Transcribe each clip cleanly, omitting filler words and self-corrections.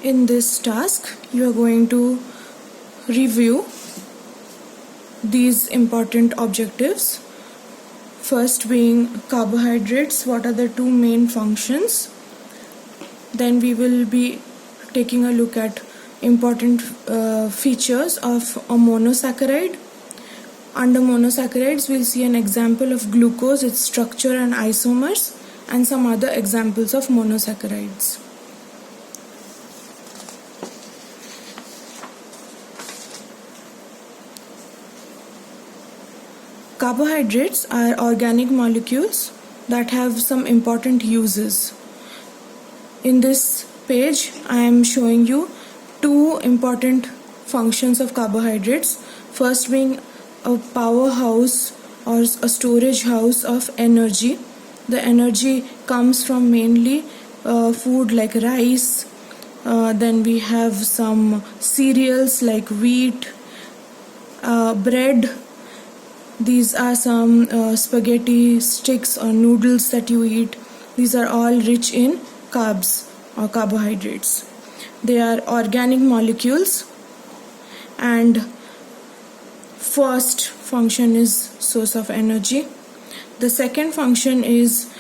In this task, you are going to review these important objectives. First being carbohydrates, what are the two main functions. Then we will be taking a look at important features of a monosaccharide. Under monosaccharides, we'll see an example of glucose, its structure and isomers, and some other examples of monosaccharides. Carbohydrates are organic molecules that have some important uses. In this page, I am showing you two important functions of carbohydrates. First being a powerhouse or a storage house of energy. The energy comes from mainly food like rice. Then we have some cereals like wheat, bread. These are some spaghetti sticks or noodles that you eat. These are all rich in carbs or carbohydrates. They are organic molecules, and first function is source of energy. The second function is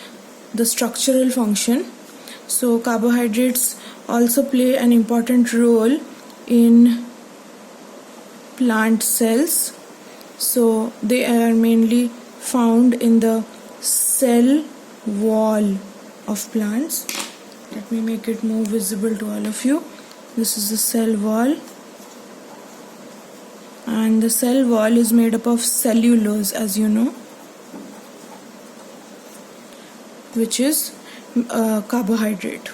the structural function. So carbohydrates also play an important role in plant cells. So they are mainly found in the cell wall of plants. Let me make it more visible to all of you. This is the cell wall, and the cell wall is made up of cellulose, as you know, which is carbohydrate.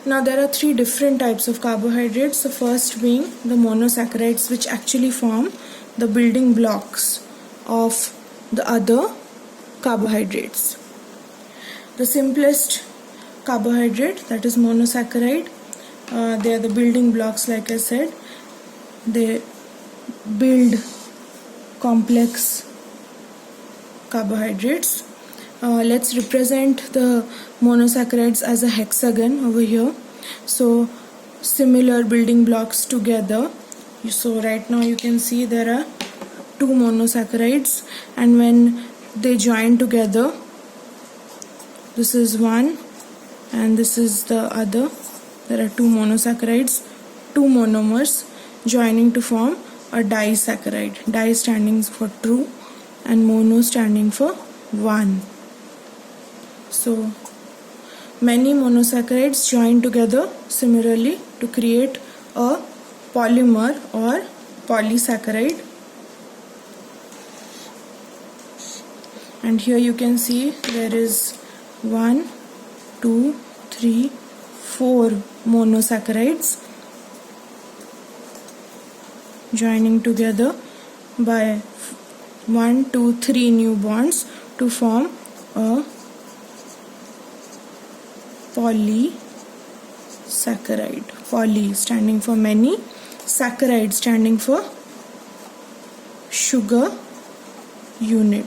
Now there are three different types of carbohydrates. The first being the monosaccharides, which actually form the building blocks of the other carbohydrates. The simplest carbohydrate, that is monosaccharide, they are the building blocks. Like I said, they build complex carbohydrates. Let's represent the monosaccharides as a hexagon over here. So similar building blocks together. So right now you can see there are two monosaccharides, and when they join together, this is one and this is the other. There are two monosaccharides, two monomers joining to form a disaccharide. Di standing for two and mono standing for one. So many monosaccharides join together similarly to create a polymer or polysaccharide. And here you can see there is 1, 2, 3, 4 monosaccharides joining together by 1, 2, 3 new bonds to form a polysaccharide. Poly standing for many, saccharide standing for sugar unit.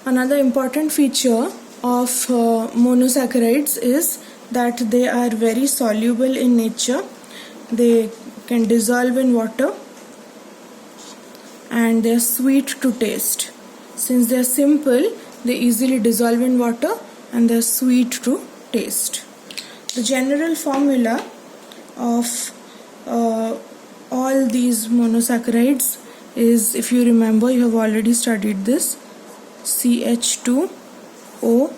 Another important feature of monosaccharides is that they are very soluble in nature. They can dissolve in water, and they are sweet to taste. Since they are simple, they easily dissolve in water and they are sweet to taste. The general formula of all these monosaccharides is, if you remember, you have already studied this, CH2O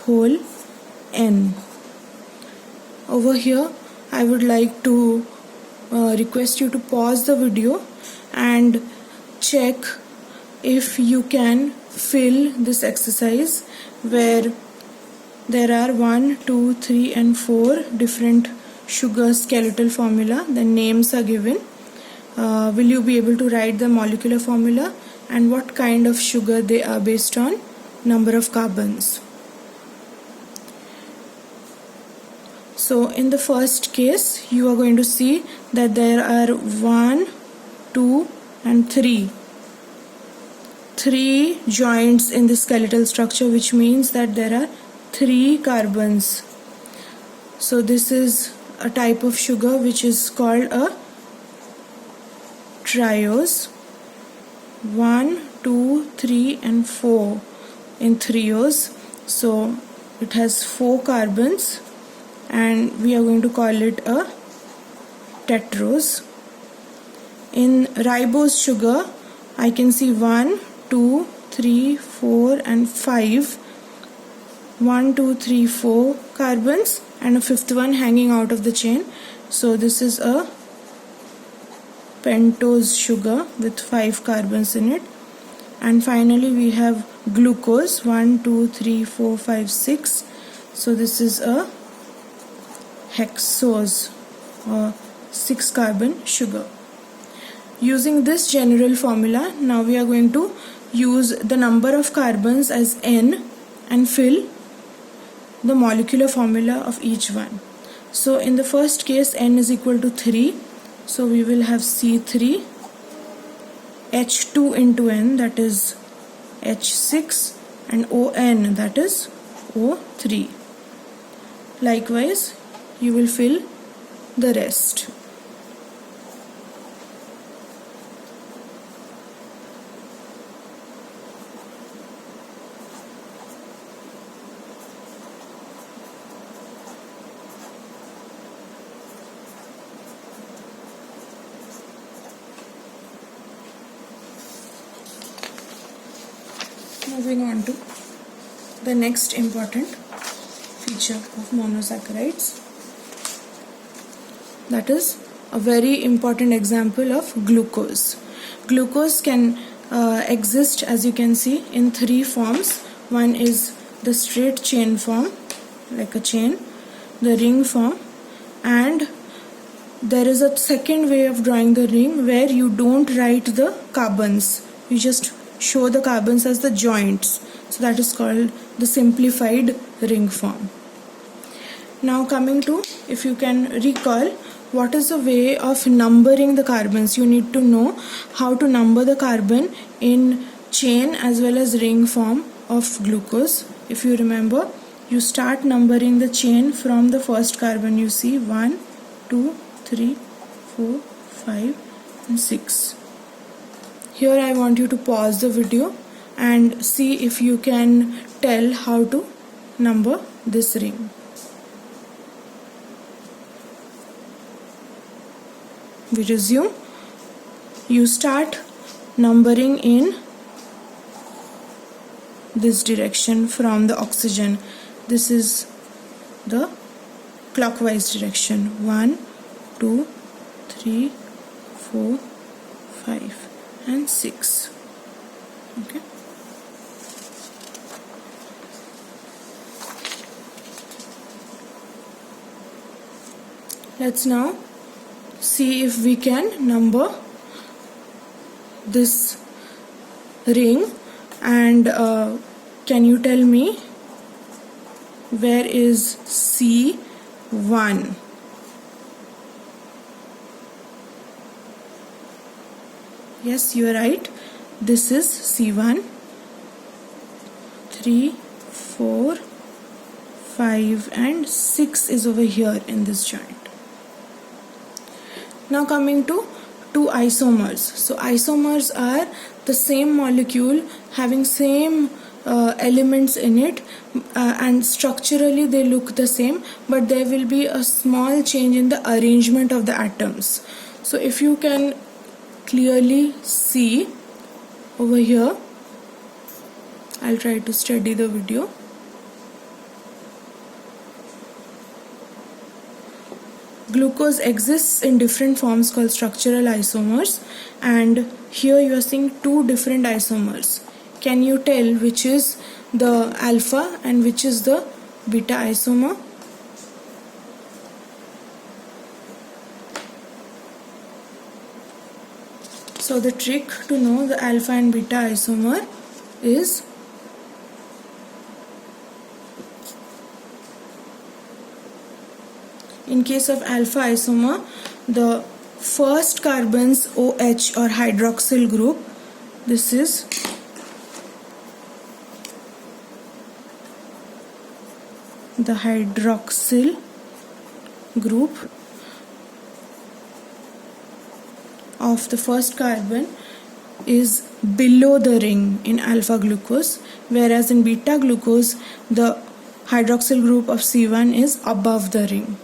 whole N. Over here, I would like to request you to pause the video and check if you can fill this exercise where there are 1, 2, 3 and 4 different sugar skeletal formula. The names are given. Will you be able to write the molecular formula and what kind of sugar they are based on? Number of carbons. So in the first case, you are going to see that there are 1, 2 and 3 3 joints in the skeletal structure, which means that there are 3 carbons. So this is a type of sugar which is called a triose. 1, 2, 3 and 4 in triose. So it has 4 carbons and we are going to call it a tetrose. In ribose sugar, I can see 1, 2, 3, 4 and 5. 1, 2, 3, 4 carbons and a 5th one hanging out of the chain. So this is a pentose sugar with 5 carbons in it. And finally we have glucose. 1, 2, 3, 4, 5, 6. So this is a hexose or 6 carbon sugar. Using this general formula, now we are going to use the number of carbons as N and fill the molecular formula of each one. So in the first case, N is equal to 3. So we will have C3, H2 into N, that is H6, and ON, that is O3. Likewise, you will fill the rest. Moving on to the next important feature of monosaccharides, that is a very important example of glucose. Glucose can exist, as you can see, in 3 forms. One is the straight chain form, like a chain, the ring form, and there is a second way of drawing the ring where you don't write the carbons, you just show the carbons as the joints. So that is called the simplified ring form. Now coming to, if you can recall, what is the way of numbering the carbons? You need to know how to number the carbon in chain as well as ring form of glucose. If you remember, you start numbering the chain from the first carbon. You see 1, 2, 3, 4, 5 and 6. Here I want you to pause the video and see if you can tell how to number this ring. We resume. You start numbering in this direction from the oxygen. This is the clockwise direction. 1, 2, 3, 4, 5 and 6. Okay. Let's now see if we can number this ring, and can you tell me where is C1? Yes, you are right. This is C1. 3, 4, 5 and 6 is over here in this joint. Now coming to 2 isomers. So isomers are the same molecule having same elements in it, and structurally they look the same, but there will be a small change in the arrangement of the atoms. So if you can clearly see over here, I'll try to steady the video. Glucose exists in different forms called structural isomers, and here you are seeing 2 different isomers. Can you tell which is the alpha and which is the beta isomer? So the trick to know the alpha and beta isomer is in case of alpha isomer, the first carbon's OH or hydroxyl group, this is the hydroxyl group of the first carbon is below the ring in alpha glucose, whereas in beta glucose the hydroxyl group of C1 is above the ring.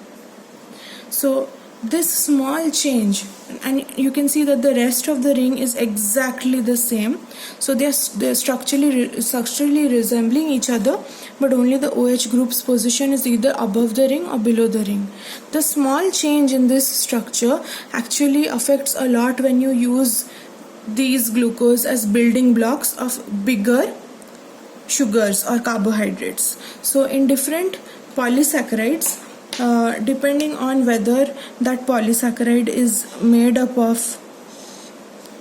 So this small change, and you can see that the rest of the ring is exactly the same, so they're structurally resembling each other, but only the OH group's position is either above the ring or below the ring. The small change in this structure actually affects a lot when you use these glucose as building blocks of bigger sugars or carbohydrates. So in different polysaccharides, depending on whether that polysaccharide is made up of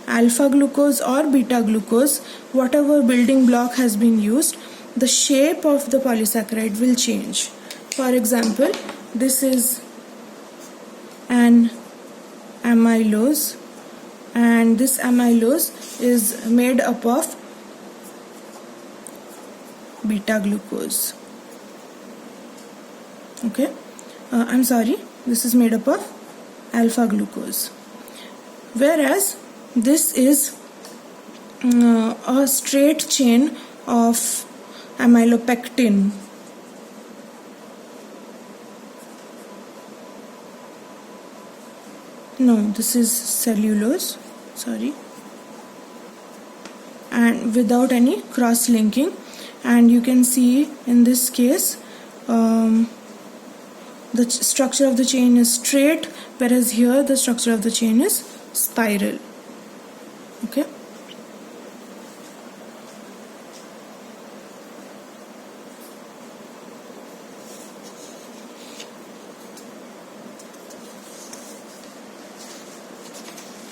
alpha glucose or beta glucose, whatever building block has been used, the shape of the polysaccharide will change. For example, this is an amylose, and this amylose is made up of beta glucose. Okay, I'm sorry, this is made up of alpha glucose, whereas this is a straight chain of amylopectin. No, this is cellulose, sorry, and without any cross linking. And you can see in this case the structure of the chain is straight, whereas here the structure of the chain is spiral. Okay,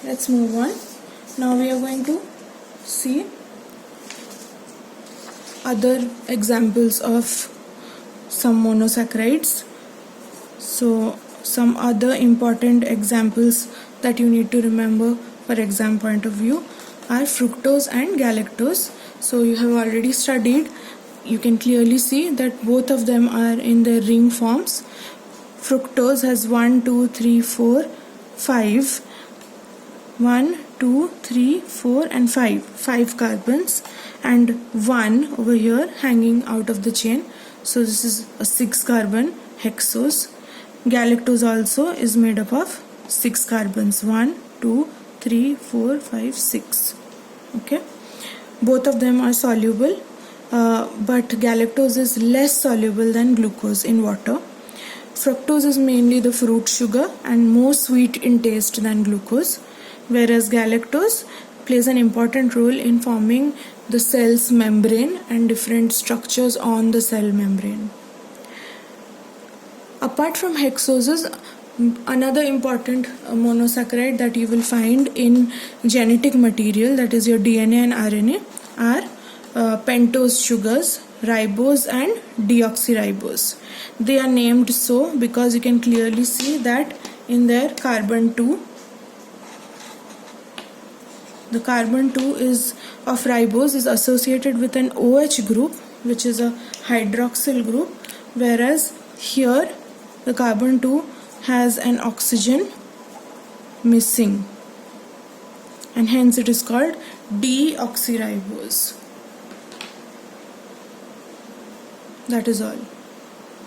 let's move on. Now we are going to see other examples of some monosaccharides. So some other important examples that you need to remember for exam point of view are fructose and galactose. So you have already studied, you can clearly see that both of them are in their ring forms. Fructose has 1, 2, 3, 4, 5. 1, 2, 3, 4 and 5 carbons, and 1 over here hanging out of the chain. So this is a 6 carbon hexose. Galactose also is made up of 6 carbons, 1, 2, 3, 4, 5, 6. Okay, both of them are soluble, but galactose is less soluble than glucose in water. Fructose is mainly the fruit sugar and more sweet in taste than glucose, whereas galactose plays an important role in forming the cell's membrane and different structures on the cell membrane. Apart from hexoses, another important monosaccharide that you will find in genetic material, that is your DNA and RNA, are pentose sugars, ribose and deoxyribose. They are named so because you can clearly see that in their carbon 2, the carbon 2 is of ribose is associated with an OH group, which is a hydroxyl group, whereas here the carbon 2 has an oxygen missing, and hence it is called deoxyribose. That is all.